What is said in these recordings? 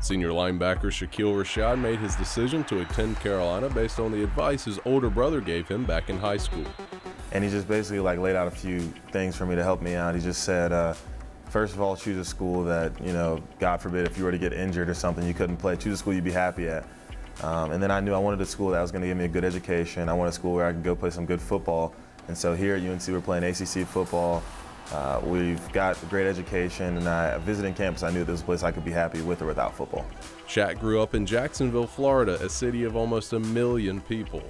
Senior linebacker Shakeel Rashad made his decision to attend Carolina based on the advice his older brother gave him back in high school. And he just basically laid out a few things for me to help me out. He just said, first of all, choose a school that, God forbid, if you were to get injured or something, you couldn't play. Choose a school you'd be happy at. And then I knew I wanted a school that was going to give me a good education. I wanted a school where I could go play some good football. And so here at UNC, we're playing ACC football. We've got a great education, and visiting campus, I knew this was a place I could be happy with or without football. Shaq grew up in Jacksonville, Florida, a city of almost 1 million people.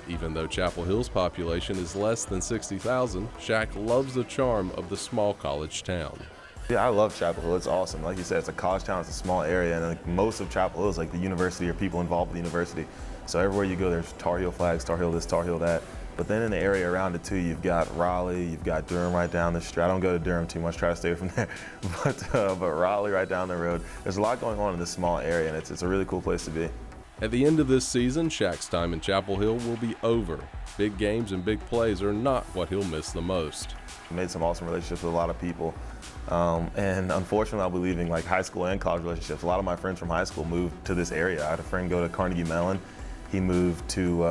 Even though Chapel Hill's population is less than 60,000, Shaq loves the charm of the small college town. Yeah, I love Chapel Hill. It's awesome. Like you said, it's a college town, it's a small area, and most of Chapel Hill is the university or people involved with the university. So everywhere you go, there's Tar Heel flags, Tar Heel this, Tar Heel that. But then in the area around it too, you've got Raleigh, you've got Durham right down the street. I don't go to Durham too much, try to stay from there. But Raleigh right down the road. There's a lot going on in this small area, and it's a really cool place to be. At the end of this season, Shaq's time in Chapel Hill will be over. Big games and big plays are not what he'll miss the most. I made some awesome relationships with a lot of people. And unfortunately, I'll be leaving high school and college relationships. A lot of my friends from high school moved to this area. I had a friend go to Carnegie Mellon. He moved to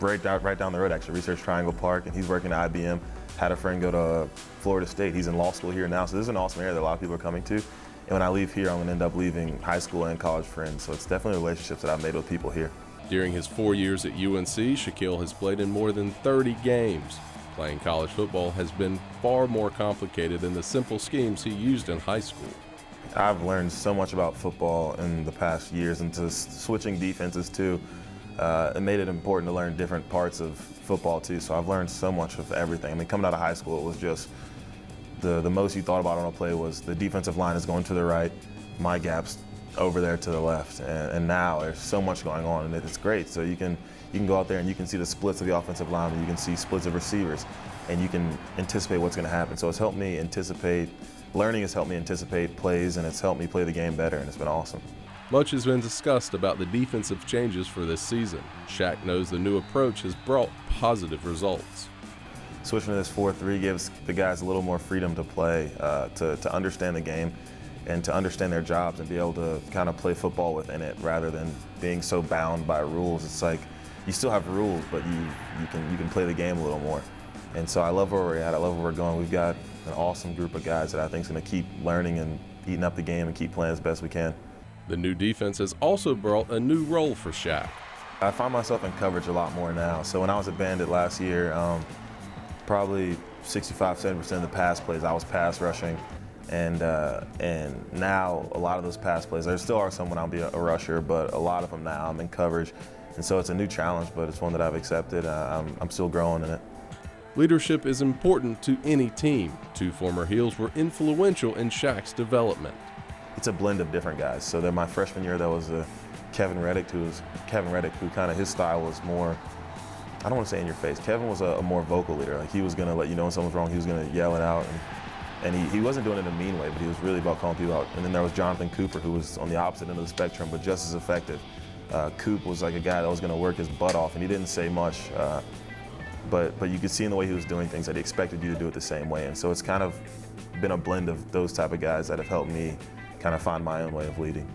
right down the road, actually, Research Triangle Park, and he's working at IBM. Had a friend go to Florida State. He's in law school here now, so this is an awesome area that a lot of people are coming to. And when I leave here, I'm going to end up leaving high school and college friends. So it's definitely relationships that I've made with people here. During his 4 years at UNC, Shakeel has played in more than 30 games. Playing college football has been far more complicated than the simple schemes he used in high school. I've learned so much about football in the past years, and to switching defenses too. It made it important to learn different parts of football too. So I've learned so much of everything. I mean, coming out of high school, it was just the most you thought about on a play was the defensive line is going to the right, my gap's over there to the left. And now there's so much going on, and it's great. So you can go out there and you can see the splits of the offensive line, and you can see splits of receivers, and you can anticipate what's going to happen. So it's helped me anticipate. Learning has helped me anticipate plays, and it's helped me play the game better, and it's been awesome. Much has been discussed about the defensive changes for this season. Shaq knows the new approach has brought positive results. Switching to this 4-3 gives the guys a little more freedom to play, to understand the game and to understand their jobs and be able to kind of play football within it rather than being so bound by rules. It's like you still have rules, but you can play the game a little more. And so I love where we're at. I love where we're going. We've got an awesome group of guys that I think is going to keep learning and eating up the game and keep playing as best we can. The new defense has also brought a new role for Shaq. I find myself in coverage a lot more now. So when I was at Bandit last year, probably 65–70% of the pass plays I was pass rushing, and now a lot of those pass plays, there still are some when I'll be a rusher, but a lot of them now I'm in coverage, and so it's a new challenge, but it's one that I've accepted. I'm still growing in it. Leadership is important to any team. Two former Heels were influential in Shaq's development. It's a blend of different guys. So then my freshman year, there was Kevin Reddick, who kind of his style was more, I don't want to say in your face. Kevin was a more vocal leader. He was going to let you know when something was wrong. He was going to yell it out. And he wasn't doing it in a mean way, but he was really about calling people out. And then there was Jonathan Cooper, who was on the opposite end of the spectrum, but just as effective. Coop was like a guy that was going to work his butt off, and he didn't say much. But you could see in the way he was doing things that he expected you to do it the same way. And so it's kind of been a blend of those type of guys that have helped me kind of find my own way of leading.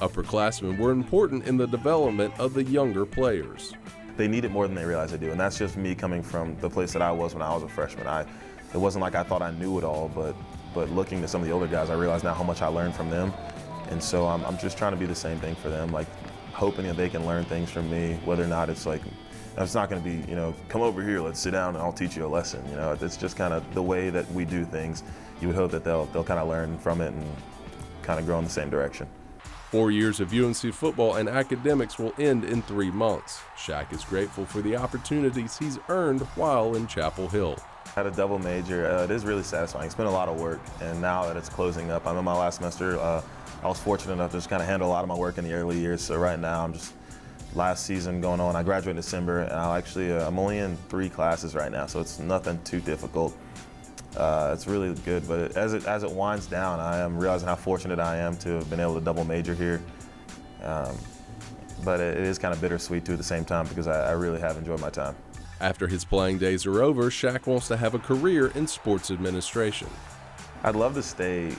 Upperclassmen were important in the development of the younger players. They need it more than they realize they do, and that's just me coming from the place that I was when I was a freshman. It wasn't like I thought I knew it all, but looking to some of the older guys, I realize now how much I learned from them, and so I'm just trying to be the same thing for them, hoping that they can learn things from me, whether or not it's not going to be, come over here, let's sit down and I'll teach you a lesson. It's just kind of the way that we do things. You would hope that they'll kind of learn from it and kind of grow in the same direction. 4 years of UNC football and academics will end in 3 months. Shaq is grateful for the opportunities he's earned while in Chapel Hill. I had a double major. It is really satisfying. It's been a lot of work, and now that it's closing up, I'm in my last semester. I was fortunate enough to just kind of handle a lot of my work in the early years, so right now I'm just last season going on. I graduated in December, and I'm only in 3 classes right now, so it's nothing too difficult. It's really good, but as it winds down, I am realizing how fortunate I am to have been able to double major here. But it is kind of bittersweet too at the same time because I really have enjoyed my time. After his playing days are over, Shaq wants to have a career in sports administration. I'd love to stay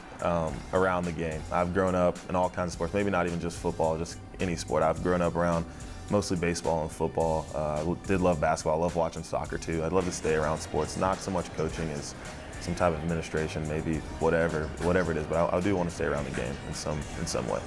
around the game. I've grown up in all kinds of sports, maybe not even just football, just any sport. I've grown up around mostly baseball and football. Did love basketball, love watching soccer too. I'd love to stay around sports, not so much coaching as some type of administration, maybe whatever it is, but I do want to stay around the game in some way.